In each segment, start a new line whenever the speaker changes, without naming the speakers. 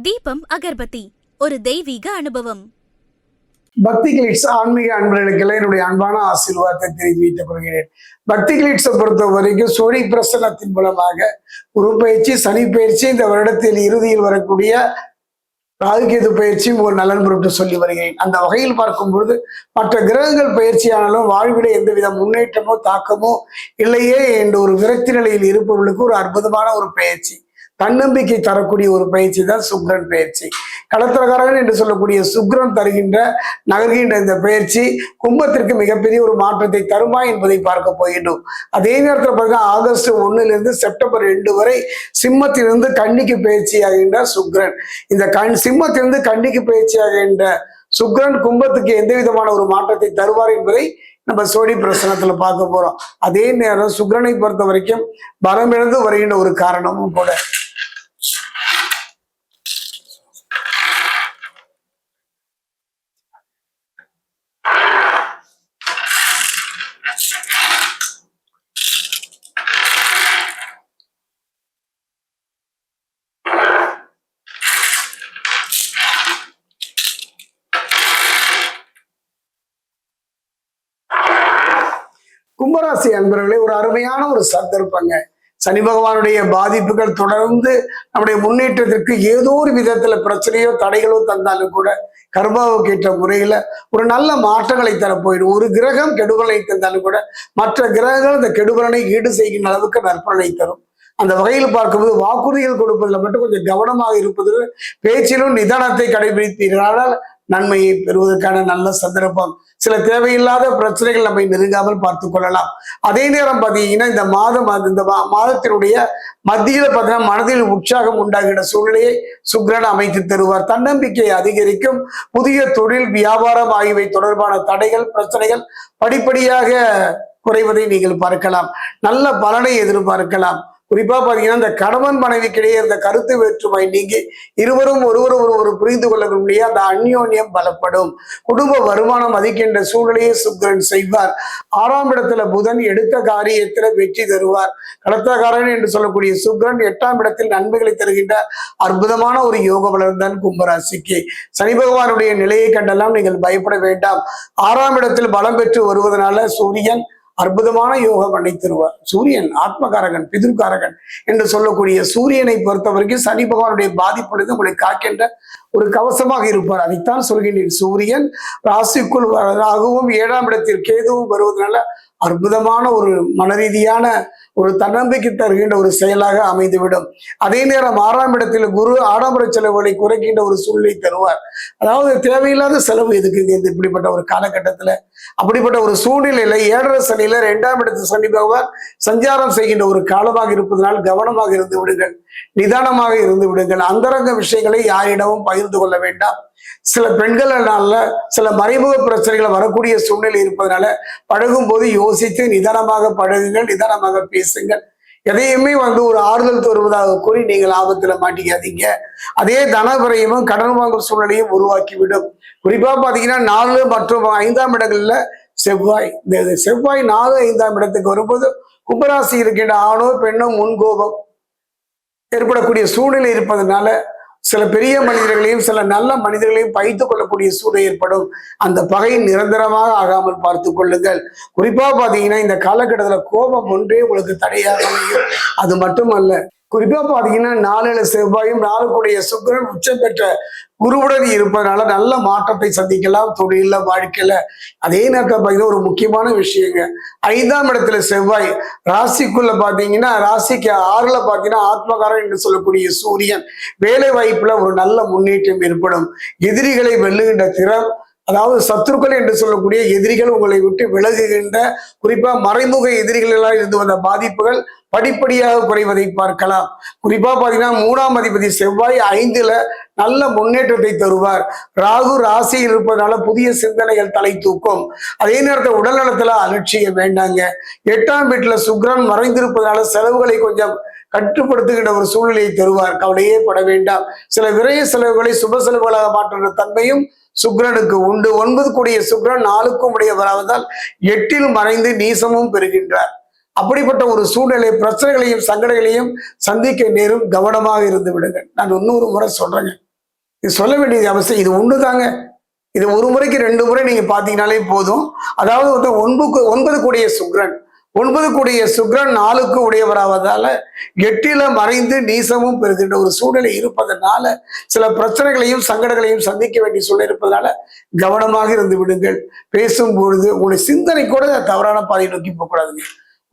தீபம் அகர்பத்தி ஒரு தெய்வீக அனுபவம்.
பக்தி கிளிட்ஸ் ஆன்மீக அன்பர்களுக்கெல்லாம் என்னுடைய அன்பான ஆசீர்வாதத்தை தெரிவித்துக் கொள்கிறேன். பக்தி கிளிட்ஸை பொறுத்த வரைக்கும் சூரிய பிரசனத்தின் மூலமாக குரு பயிற்சி, சனி பயிற்சி, இந்த வருடத்தில் இறுதியில் வரக்கூடிய ராகுகேது பயிற்சி ஒரு நலன் பொருட்டு சொல்லி வருகிறேன். அந்த வகையில் பார்க்கும் பொழுது மற்ற கிரகங்கள் பயிற்சியானாலும் வாழ்விட எந்தவித முன்னேற்றமோ தாக்கமோ இல்லையே என்ற ஒரு விரக்தி நிலையில் இருப்பவர்களுக்கு ஒரு அற்புதமான ஒரு பயிற்சி, தன்னம்பிக்கை தரக்கூடிய ஒரு பயிற்சி தான் சுக்கிரன் பயிற்சி. களத்திரகாரகன் என்று சொல்லக்கூடிய சுக்கிரன் நகர்கின்ற இந்த பயிற்சி கும்பத்திற்கு மிகப்பெரிய ஒரு மாற்றத்தை தருமா என்பதை பார்க்க போகின்றோம். அதே நேரத்தில் பார்த்தீங்கன்னா ஆகஸ்ட் 1 செப்டம்பர் 2 வரை சிம்மத்திலிருந்து கன்னிக்கு பயிற்சி ஆகின்ற சுக்கிரன், இந்த சிம்மத்திலிருந்து கன்னிக்கு பயிற்சி ஆகின்ற சுக்கிரன் கும்பத்துக்கு எந்த விதமான ஒரு மாற்றத்தை தருவார் என்பதை நம்ம சோழி பிரசனத்துல பார்க்க போறோம். அதே நேரம் சுக்கிரனை பொறுத்த வரைக்கும் பலமிழந்து வருகின்ற ஒரு காரணமும் கூட. கும்பராசி அன்பர்களே, ஒரு அருமையான ஒரு சந்தர்ப்பங்க. சனி பகவானுடைய பாதிப்புகள் தொடர்ந்து நம்முடைய முன்னேற்றத்திற்கு ஏதோ ஒரு விதத்துல பிரச்சனையோ தடைகளோ தந்தாலும் கூட கர்மாவுக்கு ஏற்ற முறையில ஒரு நல்ல மாற்றங்களை தர போயிடும். ஒரு கிரகம் கெடுபலனை தந்தாலும் கூட மற்ற கிரகங்கள் அந்த கெடுபலனை ஈடு செய்கின்ற அளவுக்கு நற்பலனை தரும். அந்த வகையில் பார்க்கும்போது வாக்குறுதிகள் கொடுப்பதில் மட்டும் கொஞ்சம் கவனமாக இருப்பது, பேச்சிலும் நிதானத்தை கடைபிடித்தீர்களால் நன்மையை பெறுவதற்கான நல்ல சந்தர்ப்பம். சில தேவையில்லாத பிரச்சனைகள் நம்மை நெருங்காமல் பார்த்து கொள்ளலாம். அதே நேரம் பார்த்தீங்கன்னா இந்த மாதத்தினுடைய மத்தியில பார்த்தீங்கன்னா மனதில் உற்சாகம் உண்டாகிற சூழ்நிலையை சுக்கிரன் அமைத்து தருவார். தன்னம்பிக்கை அதிகரிக்கும். புதிய தொழில், வியாபாரம் ஆகியவை தொடர்பான தடைகள், பிரச்சனைகள் படிப்படியாக குறைவதை நீங்கள் பார்க்கலாம். நல்ல பலனை எதிர்பார்க்கலாம். குறிப்பா பாத்தீங்கன்னா இந்த கணவன் மனைவிக்கிடையே இந்த கருத்து வேற்றுமை நீங்கி இருவரும் ஒருவர் புரிந்து கொள்ளக்கூடிய அந்த அந்யோன்யம் பலப்படும். குடும்ப வருமானம் அதிகின்ற சூழ்நிலையை சுக்கிரன் செய்வார். 6ஆம் இடத்துல புதன் எடுத்த காரியத்துல வெற்றி தருவார். கடத்தக்காரன் என்று சொல்லக்கூடிய சுக்கிரன் 8ஆம் இடத்தில் நன்மைகளை தருகின்ற அற்புதமான ஒரு யோக பலன்தான் கும்பராசிக்கு. சனி பகவானுடைய நிலையை கண்டெல்லாம் நீங்கள் பயப்பட வேண்டாம். 6ஆம் இடத்தில் பலம் பெற்று வருவதனால சூரியன் அற்புதமான யோகம் அடைத்திருவார். சூரியன் ஆத்மகாரகன், பிதுர்காரகன் என்று சொல்லக்கூடிய சூரியனை பொறுத்த வரைக்கும் சனி பகவானுடைய பாதிப்புடன் உங்களை காக்கின்ற ஒரு கவசமாக இருப்பார். அதைத்தான் சொல்கின்றேன். சூரியன் ராசிக்குள் ராகுவும் 7ஆம் இடத்தில் கேதுவும் வருவதனால அற்புதமான ஒரு மனரீதியான ஒரு தன்னம்பிக்கை தருகின்ற ஒரு செயலாக அமைந்துவிடும். அதே நேரம் 6ஆம் இடத்தில் குரு ஆடம்பர செலவுகளை குறைக்கின்ற ஒரு சூழ்நிலை தருவார். அதாவது தேவையில்லாத செலவு எதுக்குங்க இப்படிப்பட்ட ஒரு காலகட்டத்துல? அப்படிப்பட்ட ஒரு சூழ்நிலையில 7.5 சனியில 2ஆம் இடத்தில் சனி பகவான் சஞ்சாரம் செய்கின்ற ஒரு காலமாக இருப்பதனால் கவனமாக இருந்து விடுங்கள், நிதானமாக இருந்து விடுங்கள். அந்தரங்க விஷயங்களை யாரிடமும் பகிர்ந்து கொள்ள வேண்டாம். சில பெண்களால சில மறைமுக பிரச்சனைகள் வரக்கூடிய சூழ்நிலை இருப்பதனால பழகும் போது யோசித்து நிதானமாக பழகுங்கள், நிதானமாக பேசுங்கள். எதையுமே ஒரு ஆறுதல் தருவதாக கூறி நீங்கள் ஆபத்துல மாட்டிக்காதீங்க. அதே தனவரையும் கடன் வாங்கும் சூழ்நிலையும் உருவாக்கிவிடும். குறிப்பா பாத்தீங்கன்னா 4 மற்றும் 5ஆம் இடங்கள்ல செவ்வாய், இந்த செவ்வாய் 4, 5ஆம் இடத்துக்கு வரும்போது கும்பராசி இருக்கின்ற ஆணோ பெண்ணோ முன்கோபம் ஏற்படக்கூடிய சூழ்நிலை இருப்பதனால சில பெரிய மனிதர்களையும் சில நல்ல மனிதர்களையும் பகைத்துக் கொள்ளக்கூடிய சூழ்நிலை ஏற்படும். அந்த பகை நிரந்தரமாக ஆகாமல் பார்த்து கொள்ளுங்கள். குறிப்பா பாத்தீங்கன்னா இந்த காலகட்டத்துல கோபம் ஒன்றே உங்களுக்கு தடையாக அமையும். அது மட்டுமல்ல, குறிப்பா பாத்தீங்கன்னா 4 செவ்வாயும் 4 சுக்கிரன் உச்சம் பெற்ற குருவுடன் இருப்பதனால நல்ல மாற்றத்தை சந்திக்கலாம் தொழில, வாழ்க்கையில. அதே நேரத்தில் பாத்தீங்கன்னா ஒரு முக்கியமான விஷயங்க, 5ஆம் இடத்துல செவ்வாய் ராசிக்குள்ள பாத்தீங்கன்னா ராசிக்கு 6ல பாத்தீங்கன்னா ஆத்மகாரன் என்று சொல்லக்கூடிய சூரியன் வேலை வாய்ப்புல ஒரு நல்ல முன்னேற்றம் ஏற்படும். எதிரிகளை வெல்லுகின்ற திறம், அதாவது சத்துருக்கள் என்று சொல்லக்கூடிய எதிரிகள் உங்களை விட்டு விலகுகின்ற, குறிப்பா மறைமுக எதிரிகளெல்லாம் இருந்து வந்த பாதிப்புகள் படிப்படியாக குறைவதை பார்க்கலாம். குறிப்பா பாத்தீங்கன்னா 3ஆம் அதிபதி செவ்வாய் 5ல நல்ல முன்னேற்றத்தை தருவார். ராகு ராசியில் இருப்பதனால புதிய சிந்தனைகள் தலை தூக்கும். அதே நேரத்தில் உடல் நலத்துல அலட்சியம் வேண்டாங்க. 8ஆம் வீட்டுல சுக்கிரன் மறைந்திருப்பதனால செலவுகளை கொஞ்சம் கட்டுப்படுத்துகின்ற ஒரு சூழ்நிலையை தருவார். கவலையே பட வேண்டாம். சில விரைய செலவுகளை சுப செலவுகளாக மாற்றுகிற தன்மையும் சுக்கிரனுக்கு உண்டு. 9 சுக்கிரன் 4க்கும் உடையவராவதால் 8ல் மறைந்து நீசமும் பெறுகின்றார். அப்படிப்பட்ட ஒரு சூழ்நிலை பிரச்சனைகளையும் சங்கடங்களையும் சந்திக்க நேரும். கவனமாக இருந்து விடுங்க. நான் இன்னொரு முறை சொல்றேங்க, இது சொல்ல வேண்டியது அவசியம். இது ஒண்ணுதாங்க. இது ஒரு முறைக்கு 2 முறை நீங்க பாத்தீங்கன்னாலே போதும். அதாவது வந்து 9 கூடிய சுக்கிரன் 9 கூடிய சுக்கிரன் 4க்கு உடையவராவதால 8ல மறைந்து நீசமும் பெறுகின்ற ஒரு சூழ்நிலை இருப்பதனால சில பிரச்சனைகளையும் சங்கடங்களையும் சந்திக்க வேண்டிய சூழ்நிலை இருப்பதனால கவனமாக இருந்து விடுங்கள். பேசும்பொழுது உங்களுடைய சிந்தனை கூட தவறான பாதையை நோக்கி போகக்கூடாதுங்க.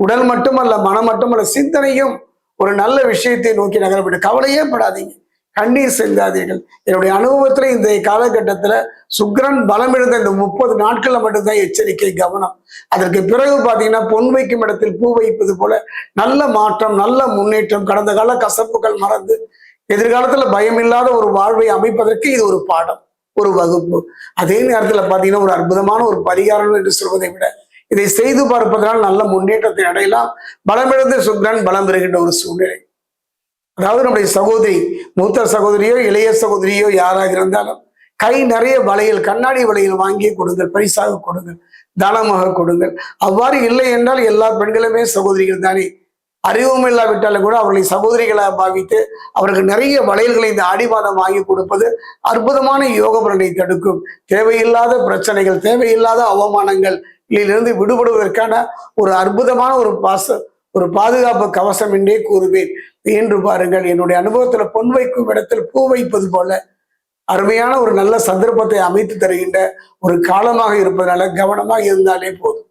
உடல் மட்டுமல்ல, மனம் மட்டுமல்ல, சிந்தனையும் ஒரு நல்ல விஷயத்தை நோக்கி நகரப்பட்டு கவலையே படாதீங்க. கண்ணீர் சிந்தாதீர்கள். என்னுடைய அனுபவத்துல இந்த காலகட்டத்துல சுக்கிரன் பலம் இழந்த இந்த 30 நாட்கள்ல மட்டும்தான் எச்சரிக்கை, கவனம். அதற்கு பிறகு பாத்தீங்கன்னா பொன் வைக்கும் இடத்தில் பூ வைப்பது போல நல்ல மாற்றம், நல்ல முன்னேற்றம். கடந்த கால கசப்புகள் மறந்து எதிர்காலத்துல பயமில்லாத ஒரு வாழ்வை அமைப்பதற்கு இது ஒரு பாடம், ஒரு வகுப்பு. அதே நேரத்துல பாத்தீங்கன்னா ஒரு அற்புதமான ஒரு பரிகாரம் என்று சொல்வதை விட இதை செய்து பார்ப்பதனால் நல்ல முன்னேற்றத்தை அடையலாம். பலமிழந்த சுக்கிரன் பலம் பெறுகின்ற ஒரு சூழ்நிலை. அதாவது நம்முடைய சகோதரி, மூத்த சகோதரியோ இளைய சகோதரியோ யாராக இருந்தாலும் கை நிறைய வளையல், கண்ணாடி வளையல் வாங்கி கொடுங்கள், பரிசாக கொடுங்கள், தானமாக கொடுங்கள். அவ்வாறு இல்லை என்றால் எல்லா பெண்களுமே சகோதரிகள் தானே. அறிவும் இல்லாவிட்டாலும் கூட அவர்களை சகோதரிகளாக பாவித்து அவருக்கு நிறைய வளையல்களை இந்த ஆடி மாதம் வாங்கி கொடுப்பது அற்புதமான யோக பலனை தடுக்கும். தேவையில்லாத பிரச்சனைகள், தேவையில்லாத அவமானங்கள் இதிலிருந்து விடுபடுவதற்கான ஒரு அற்புதமான ஒரு பாதுகாப்பு கவசம் என்றே கூறுவேன். என்று பாருங்கள். என்னுடைய அனுபவத்துல பொன் வைக்கும் இடத்தில் பூ வைப்பது போல அருமையான ஒரு நல்ல சந்தர்ப்பத்தை அமைத்து தருகின்ற ஒரு காலமாக இருப்பதனால கவனமாக இருந்தாலே போதும்.